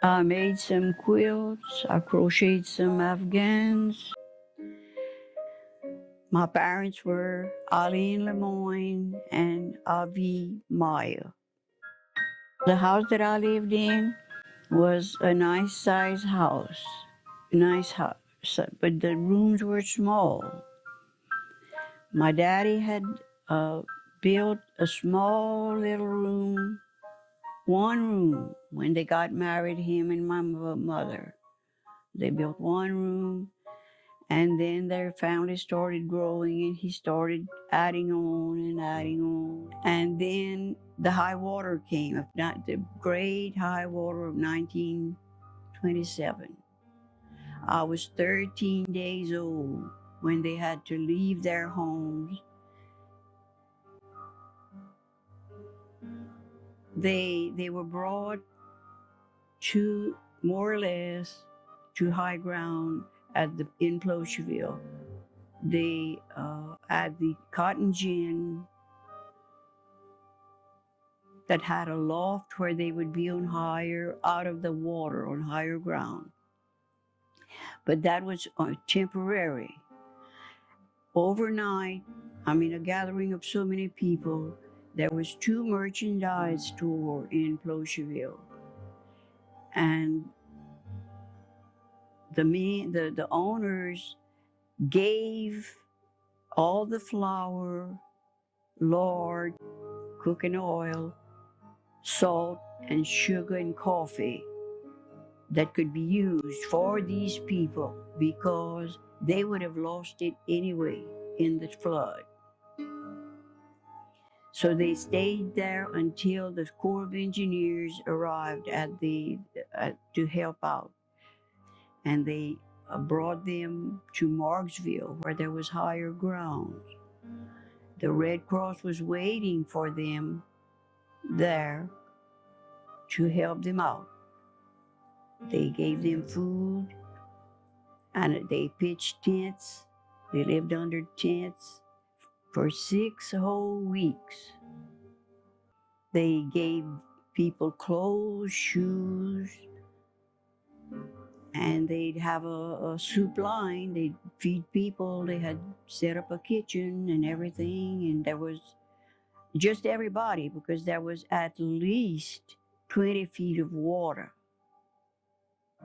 I made some quilts, I crocheted some Afghans. My parents were Eileen Lemoyne and Avi Maya. The house that I lived in was a nice size house, nice house, but the rooms were small. My daddy had built a small little room, one room, when they got married, him and my mother. They built one room, and then their family started growing, and he started adding on and adding on. And then the high water came, not the great high water of 1927. I was 13 days old when they had to leave their homes. They were brought to more or less to high ground in Plocherville. They at the cotton gin that had a loft where they would be on higher, out of the water, on higher ground. But that was temporary. Overnight, a gathering of so many people, there was 2 merchandise store in Plocherville. And the owners gave all the flour, lard, cooking oil, salt, and sugar and coffee that could be used for these people because they would have lost it anyway in the flood. So they stayed there until the Corps of Engineers arrived to help out. And they brought them to Marksville where there was higher ground. The Red Cross was waiting for them there to help them out. They gave them food and they pitched tents. They lived under tents for 6 whole weeks. They gave people clothes, shoes, and they'd have a soup line. They'd feed people. They had set up a kitchen and everything, and there was just everybody because there was at least 20 feet of water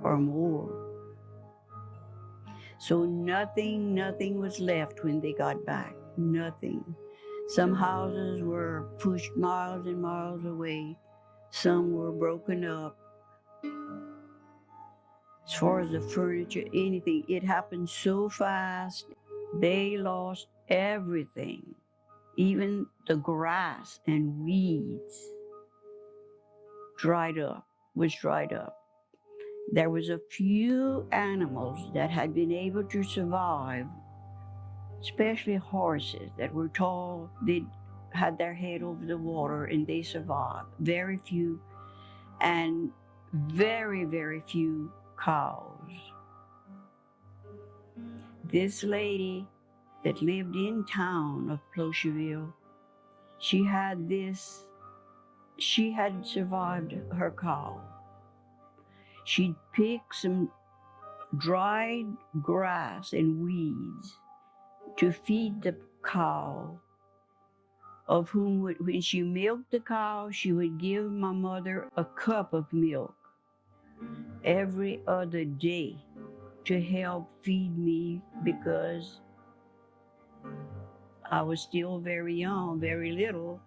or more. So nothing was left when they got back, nothing. Some houses were pushed miles and miles away. Some were broken up. As far as the furniture, anything, it happened so fast. They lost everything, even the grass and weeds was dried up. There was a few animals that had been able to survive, especially horses that were tall. They had their head over the water and they survived. Very few, and very, very few cows. This lady that lived in town of Plocherville, she had survived her cow. She'd pick some dried grass and weeds to feed the cow, of whom, when she milked the cow, she would give my mother a cup of milk every other day to help feed me because I was still very young, very little,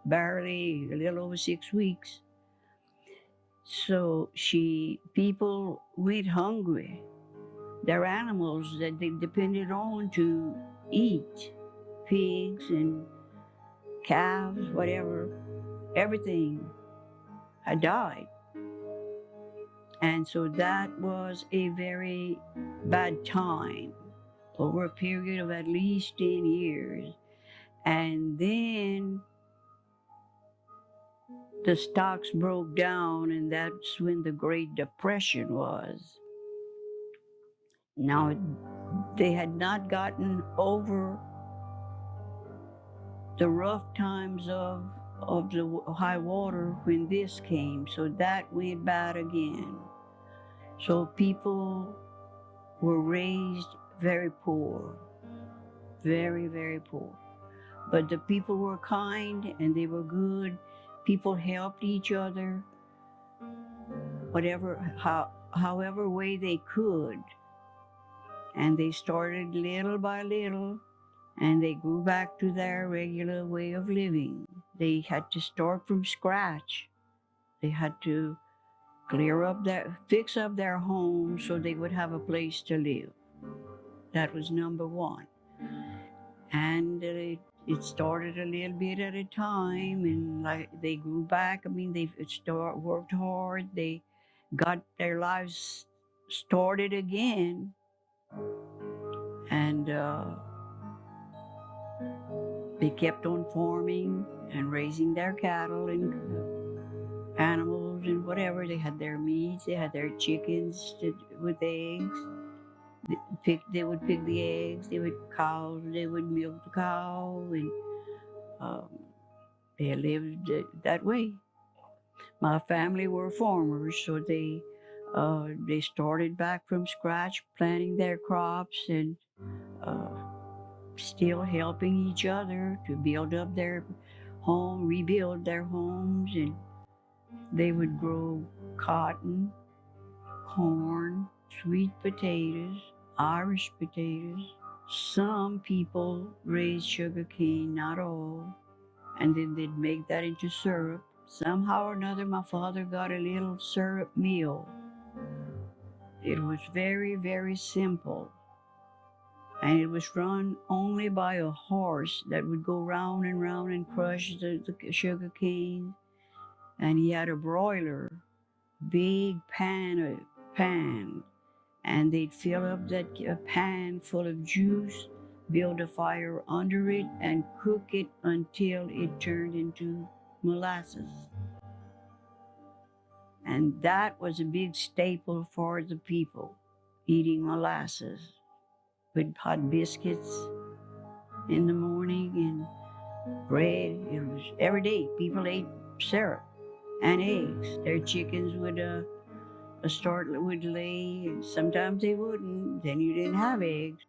barely a little over 6 weeks. So people went hungry. They're animals that they depended on to eat, pigs and calves, whatever, everything had died. And so that was a very bad time over a period of at least 10 years. And then the stocks broke down, and that's when the Great Depression was. Now, they had not gotten over the rough times of the high water when this came, so that went bad again. So people were raised very poor, very, very poor. But the people were kind and they were good. People helped each other, however way they could. And they started little by little, and they grew back to their regular way of living. They had to start from scratch. They had to fix up their home so they would have a place to live. That was number one. And it started a little bit at a time, and like they grew back. I mean, they worked hard. They got their lives started again, and they kept on farming and raising their cattle and animals and whatever. They had their meats. They had their chickens with eggs. They would pick the eggs. They would cows. They would milk the cow, and um, they lived that way. My family were farmers, so they started back from scratch, planting their crops and uh, still helping each other to build up their home, rebuild their homes, and they would grow cotton, corn, sweet potatoes, Irish potatoes. Some people raised sugar cane, not all, and then they'd make that into syrup. Somehow or another, my father got a little syrup mill. It was very, very simple, and it was run only by a horse that would go round and round and crush the sugar cane. And he had a broiler, big pan, and they'd fill up that pan full of juice, build a fire under it, and cook it until it turned into molasses. And that was a big staple for the people, eating molasses with hot biscuits in the morning and bread. It was every day. People ate syrup and eggs. Their chickens would would lay, and sometimes they wouldn't. Then you didn't have eggs.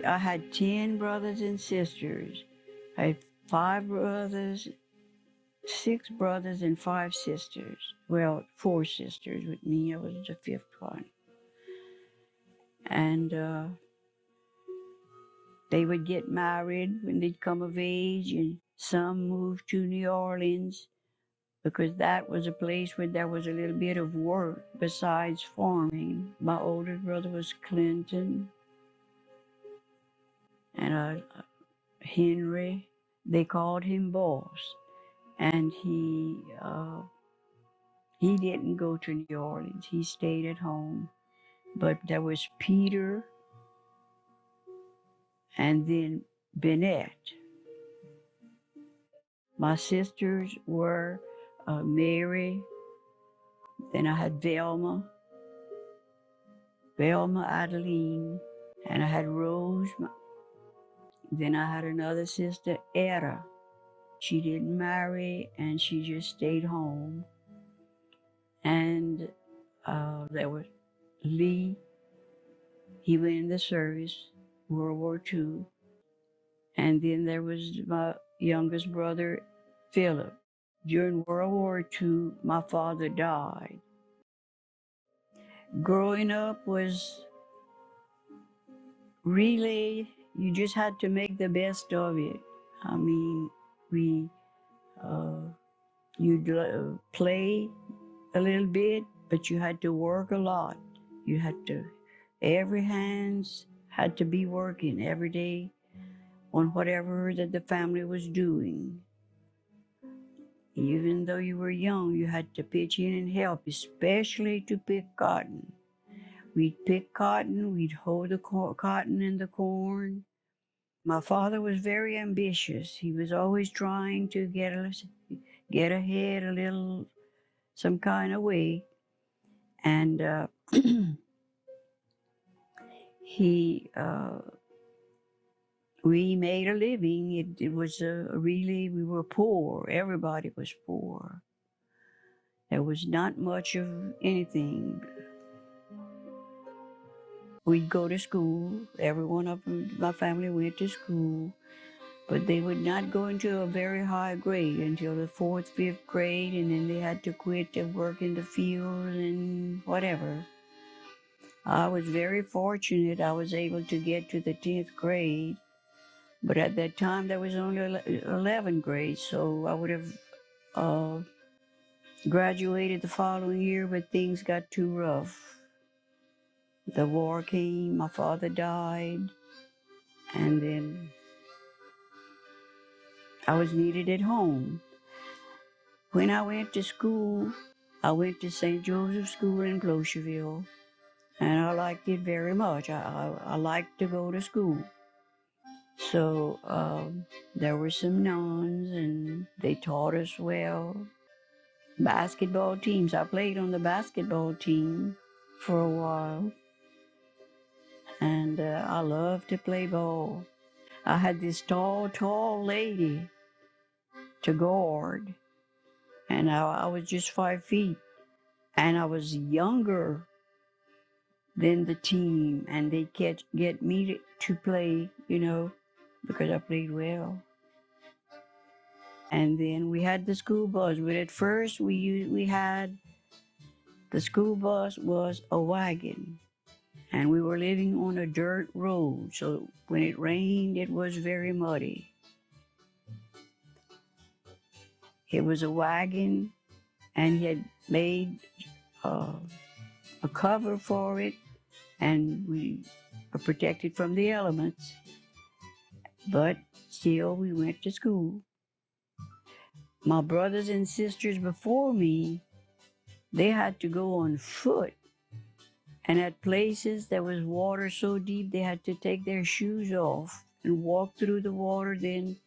I had 10 brothers and sisters. I had 5 brothers, 6 brothers, and 5 sisters. Well, 4 sisters with me. I was the 5th one. And they would get married when they'd come of age, and some moved to New Orleans because that was a place where there was a little bit of work besides farming. My older brother was Clinton, and Henry. They called him Boss, and he didn't go to New Orleans. He stayed at home. But there was Peter, and then Bennett. My sisters were Mary, then I had Velma Adeline, and I had Rose. Then I had another sister, Etta. She didn't marry, and she just stayed home. And there was Lee. He went in the service, World War II. And then there was my youngest brother, Philip. During World War II, my father died. Growing up was really, you just had to make the best of it. I mean, you'd play a little bit, but you had to work a lot. Every hands had to be working every day on whatever that the family was doing. Even though you were young, you had to pitch in and help, especially to pick cotton. We'd pick cotton, we'd hoe the cotton and the corn. My father was very ambitious. He was always trying to get ahead a little, some kind of way. And we made a living. It was we were poor. Everybody was poor. There was not much of anything. We'd go to school. Everyone of my family went to school, but they would not go into a very high grade until the fourth, fifth grade, and then they had to quit to work in the fields and whatever. I was very fortunate. I was able to get to the 10th grade, but at that time there was only 11 grades, so I would have uh, graduated the following year, but things got too rough. The war came, my father died, and then I was needed at home. When I went to school, I went to St. Joseph's School in Clocherville, and I liked it very much. I liked to go to school. So there were some nuns, and they taught us well. Basketball teams. I played on the basketball team for a while, and I loved to play ball. I had this tall lady to guard, and I was just 5 feet, and I was younger than the team, and they get me to play, because I played well. And then we had the school bus, but at first we had the school bus was a wagon, and we were living on a dirt road, so when it rained, it was very muddy. It was a wagon, and he had made uh, a cover for it, and we were protected from the elements, but still we went to school. My brothers and sisters before me, they had to go on foot, and at places there was water so deep they had to take their shoes off and walk through the water, then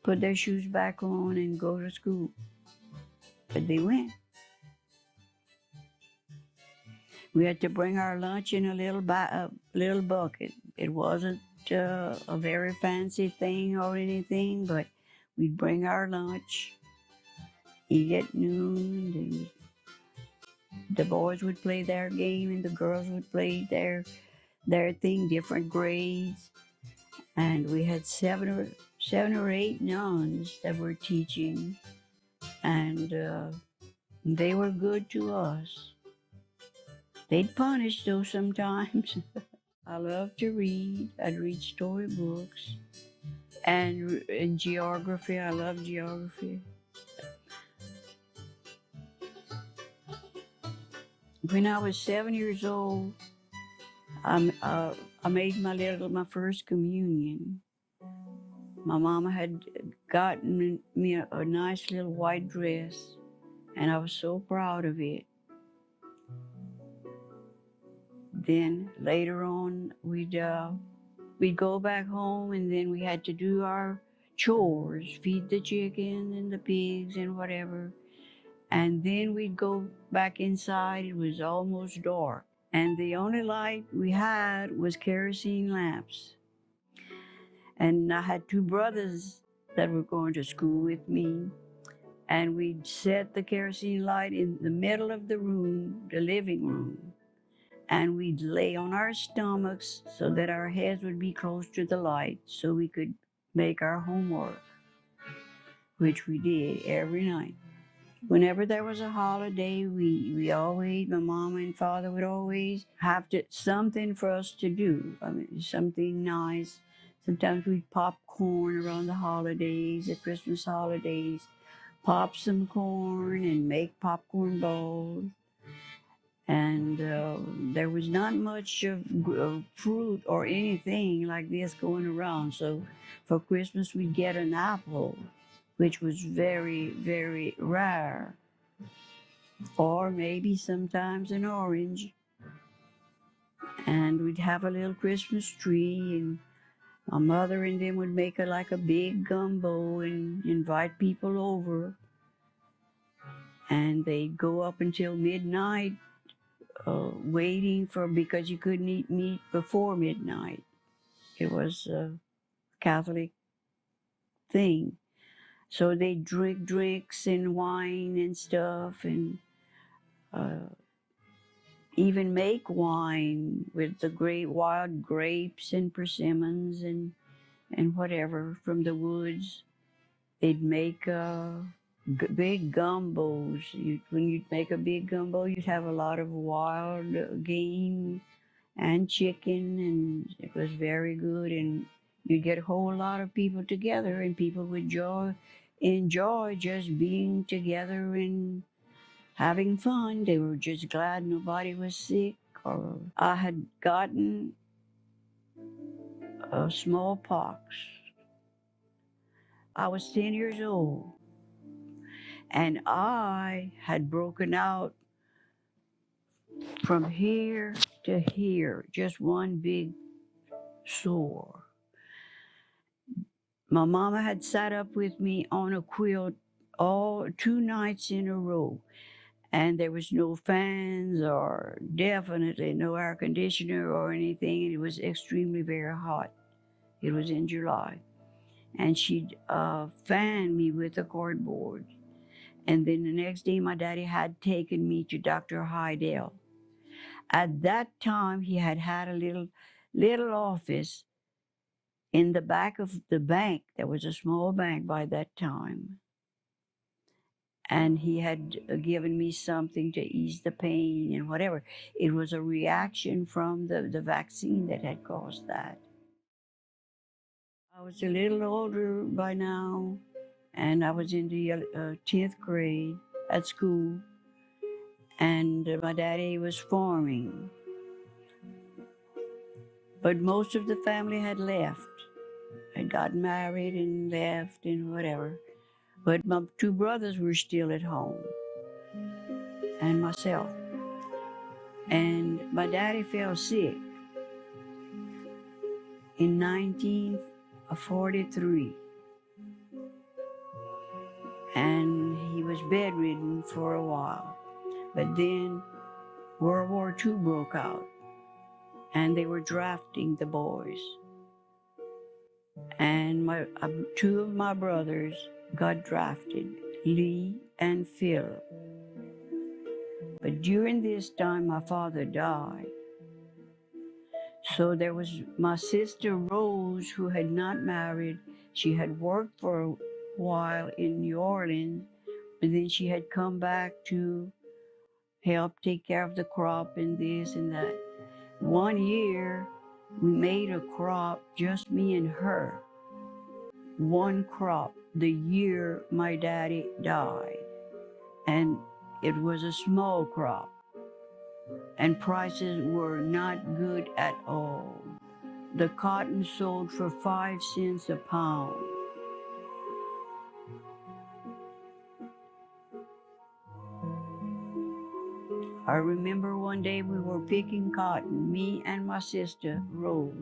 put their shoes back on and go to school. But they went. We had to bring our lunch in a little bucket. It wasn't a very fancy thing or anything, but we'd bring our lunch, eat at noon, and the boys would play their game and the girls would play their thing, different grades. And we had seven or eight nuns that were teaching, and they were good to us. They'd punish though sometimes. I love to read. I'd read storybooks. And in geography, I love geography. When I was 7 years old, I made my first communion. My mama had gotten me a nice little white dress, and I was so proud of it. Then later on, we'd go back home, and then we had to do our chores, feed the chicken and the pigs and whatever. And then we'd go back inside. It was almost dark, and the only light we had was kerosene lamps. And I had two brothers that were going to school with me, and we'd set the kerosene light in the middle of the room, the living room, and we'd lay on our stomachs so that our heads would be close to the light so we could make our homework, which we did every night. Whenever there was a holiday, we always, my mom and father would always have something for us to do. I mean, something nice. Sometimes we'd pop corn around the holidays, the Christmas holidays, pop some corn and make popcorn balls. And there was not much of fruit or anything like this going around. So for Christmas, we'd get an apple, which was very, very rare. Or maybe sometimes an orange. And we'd have a little Christmas tree, and my mother and them would make like a big gumbo and invite people over. And they'd go up until midnight waiting because you couldn't eat meat before midnight. It was a Catholic thing. So they'd drink drinks and wine and stuff, and uh, even make wine with the great wild grapes and persimmons and whatever from the woods. They'd make big gumbos. When you'd make a big gumbo, you'd have a lot of wild game and chicken, and it was very good. And you'd get a whole lot of people together, and people would enjoy just being together and having fun. They were just glad nobody was sick. Or I had gotten smallpox. I was 10 years old, and I had broken out from here to here, just one big sore. My mama had sat up with me on a quilt all 2 nights in a row, and there was no fans or definitely no air conditioner or anything. It was extremely very hot. It was in July, and she'd fan me with a cardboard. And then the next day, my daddy had taken me to Dr. Heidel. At that time, he had had a little office in the back of the bank. There was a small bank by that time. And he had given me something to ease the pain and whatever. It was a reaction from the vaccine that had caused that. I was a little older by now, and I was in the 10th grade at school, and my daddy was farming. But most of the family had left, had gotten married and left and whatever. But my 2 brothers were still at home, and myself. And my daddy fell sick in 1943. And he was bedridden for a while. But then World War II broke out, and they were drafting the boys. And 2 of my brothers got drafted, Lee and Phil. But during this time, my father died. So there was my sister Rose, who had not married. She had worked for a while in New Orleans, but then she had come back to help take care of the crop and this and that. One year, we made a crop, just me and her. One crop, the year my daddy died. And it was a small crop. And prices were not good at all. The cotton sold for 5 cents a pound. I remember one day we were picking cotton, me and my sister Rose.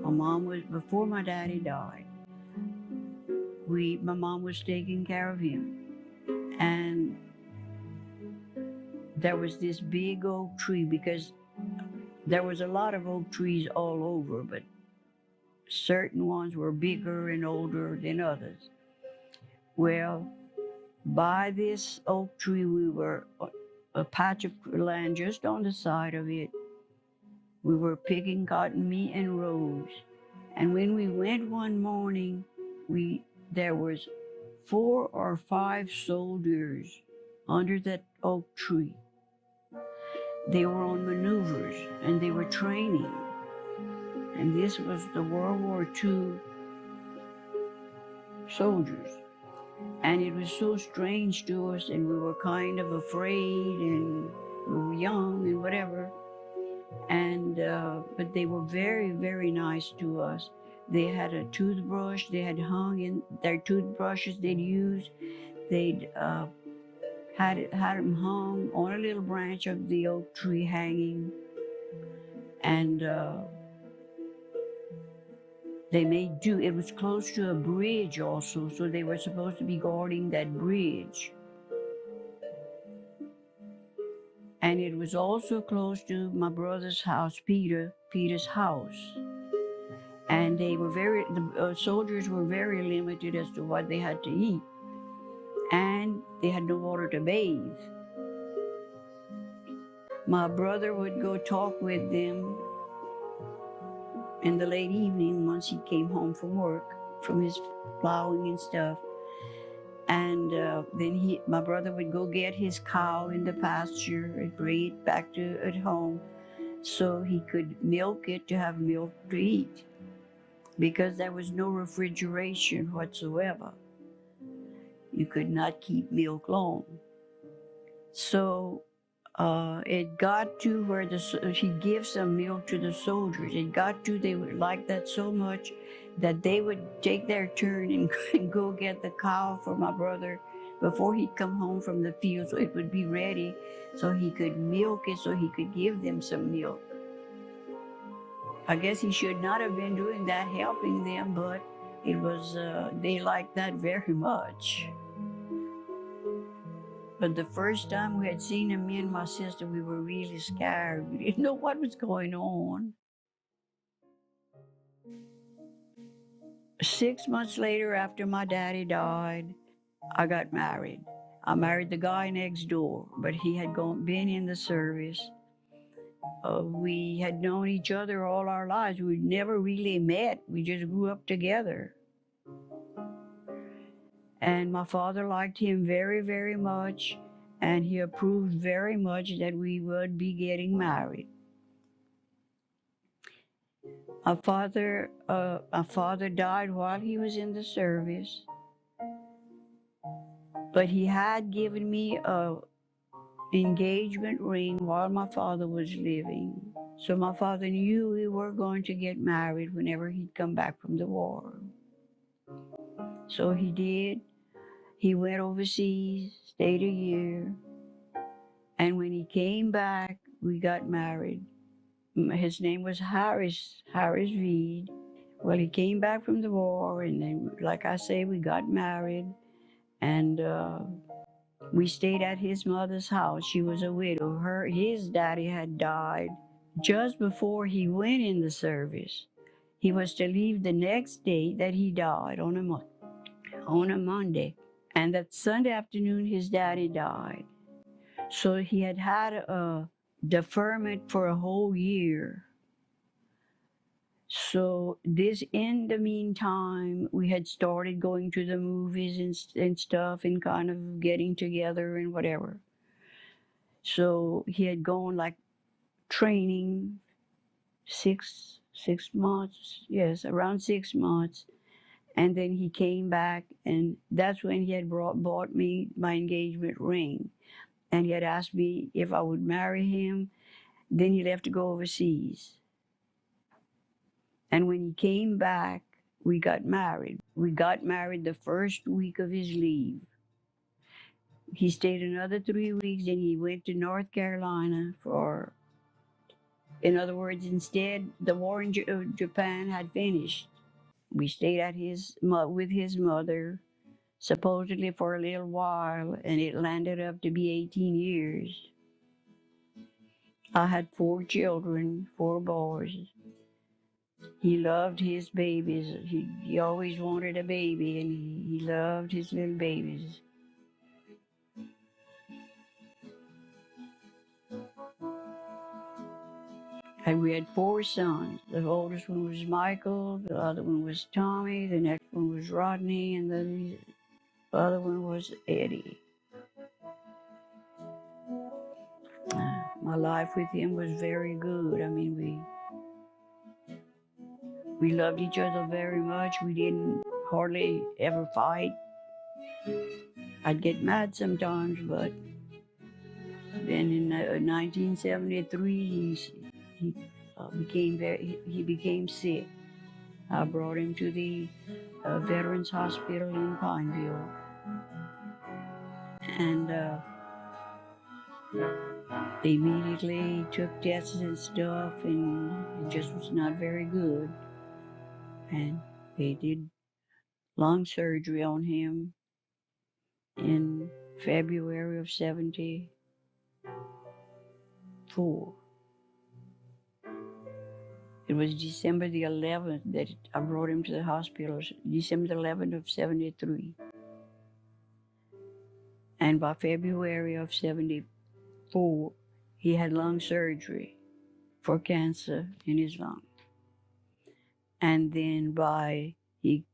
My mom was, before my daddy died, my mom was taking care of him. And there was this big oak tree, because there was a lot of oak trees all over, but certain ones were bigger and older than others. Well, by this oak tree, we were a patch of land just on the side of it. We were picking cotton, me and Rose. And when we went one morning, there was 4 or 5 soldiers under that oak tree. They were on maneuvers, and they were training. And this was the World War II soldiers. And it was so strange to us, and we were kind of afraid, and we were young and whatever. And but they were very, very nice to us. They had a toothbrush. They had hung in their toothbrushes they'd used. They'd had them hung on a little branch of the oak tree hanging. And they made do. It was close to a bridge also, so they were supposed to be guarding that bridge. And it was also close to my brother's house, Peter's house. And the soldiers were very limited as to what they had to eat. And they had no water to bathe. My brother would go talk with them in the late evening once he came home from work, from his plowing and stuff. And then my brother would go get his cow in the pasture and bring it back to at home so he could milk it to have milk to eat, because there was no refrigeration whatsoever. You could not keep milk long. So it got to where he gives some milk to the soldiers. It got to they would like that so much that they would take their turn and go get the cow for my brother before he'd come home from the field, so it would be ready so he could milk it, so he could give them some milk. I guess he should not have been doing that, helping them, but it was they liked that very much. But the first time we had seen him, me and my sister, we were really scared. We didn't know what was going on. 6 months later, after my daddy died, I got married. I married the guy next door, but he had been in the service. We had known each other all our lives. We never really met. We just grew up together. And my father liked him very, very much, and he approved very much that we would be getting married. My father died while he was in the service, but he had given me a engagement ring while my father was living. So my father knew we were going to get married whenever he'd come back from the war. So he did. He went overseas, stayed a year, and when he came back, we got married. His name was Harris Reed. Well, he came back from the war, and then, like I say, we got married, and we stayed at his mother's house. She was a widow. His daddy had died just before he went in the service. He was to leave the next day that he died on a Monday, and that Sunday afternoon his daddy died. So he had had a deferment for a whole year. So in the meantime, we had started going to the movies and stuff and kind of getting together and whatever. So he had gone like training 6 months, yes, around 6 months. And then he came back, and that's when he had bought me my engagement ring. And he had asked me if I would marry him. Then he left to go overseas. And when he came back, we got married. We got married the first week of his leave. He stayed another 3 weeks, and he went to North Carolina for, in other words, instead, the war in Japan had finished. We stayed with his mother, supposedly for a little while, and it landed up to be 18 years. I had 4 children, 4 boys. He loved his babies. He always wanted a baby, and he loved his little babies. And we had 4 sons. The oldest one was Michael, the other one was Tommy, the next one was Rodney, and the other one was Eddie. My life with him was very good. I mean, we loved each other very much. We didn't hardly ever fight. I'd get mad sometimes, but then in 1973, he became sick. I brought him to the Veterans Hospital in Pineville, and they immediately took tests and stuff, and it just was not very good. And they did lung surgery on him in February of '74. It was December the 11th that I brought him to the hospital, December the 11th of '73. And by February of '74, he had lung surgery for cancer in his lung. And then he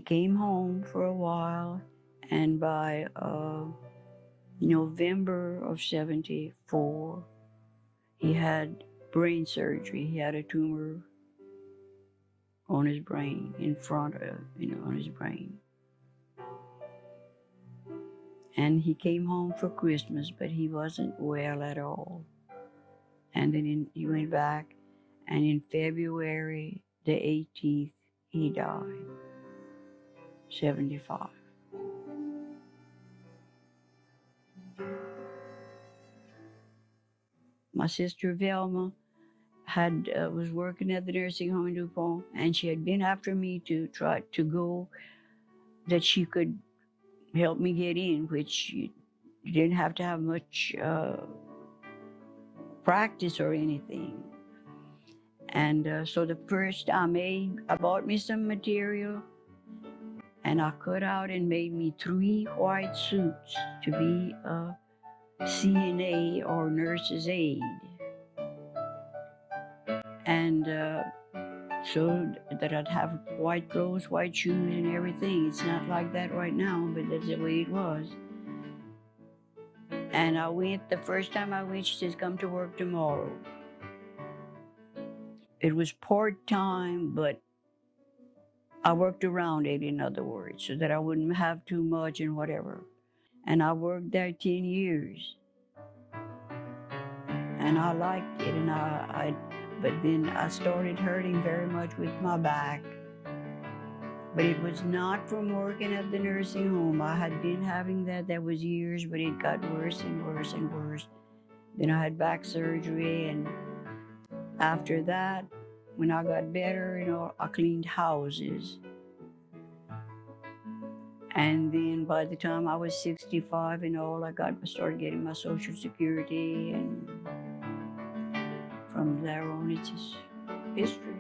came home for a while, and by November of '74, he had brain surgery. He had a tumor on his brain, on his brain. And he came home for Christmas, but he wasn't well at all. And then he went back, and in February the 18th, he died, 75. My sister Velma was working at the nursing home in DuPont, and she had been after me to try to go, that she could help me get in, which you didn't have to have much practice or anything. And so the first I bought me some material, and I cut out and made me 3 white suits to be a CNA or nurse's aide. And so that I'd have white clothes, white shoes, and everything. It's not like that right now, but that's the way it was. And the first time I went, she says, come to work tomorrow. It was part-time, but I worked around it, in other words, so that I wouldn't have too much and whatever. And I worked there 10 years. And I liked it, but then I started hurting very much with my back. But it was not from working at the nursing home. I had been having that was years, but it got worse and worse and worse. Then I had back surgery, and after that, when I got better, I cleaned houses. And then by the time I was 65 and all, I started getting my Social Security, and from there on, it's just history.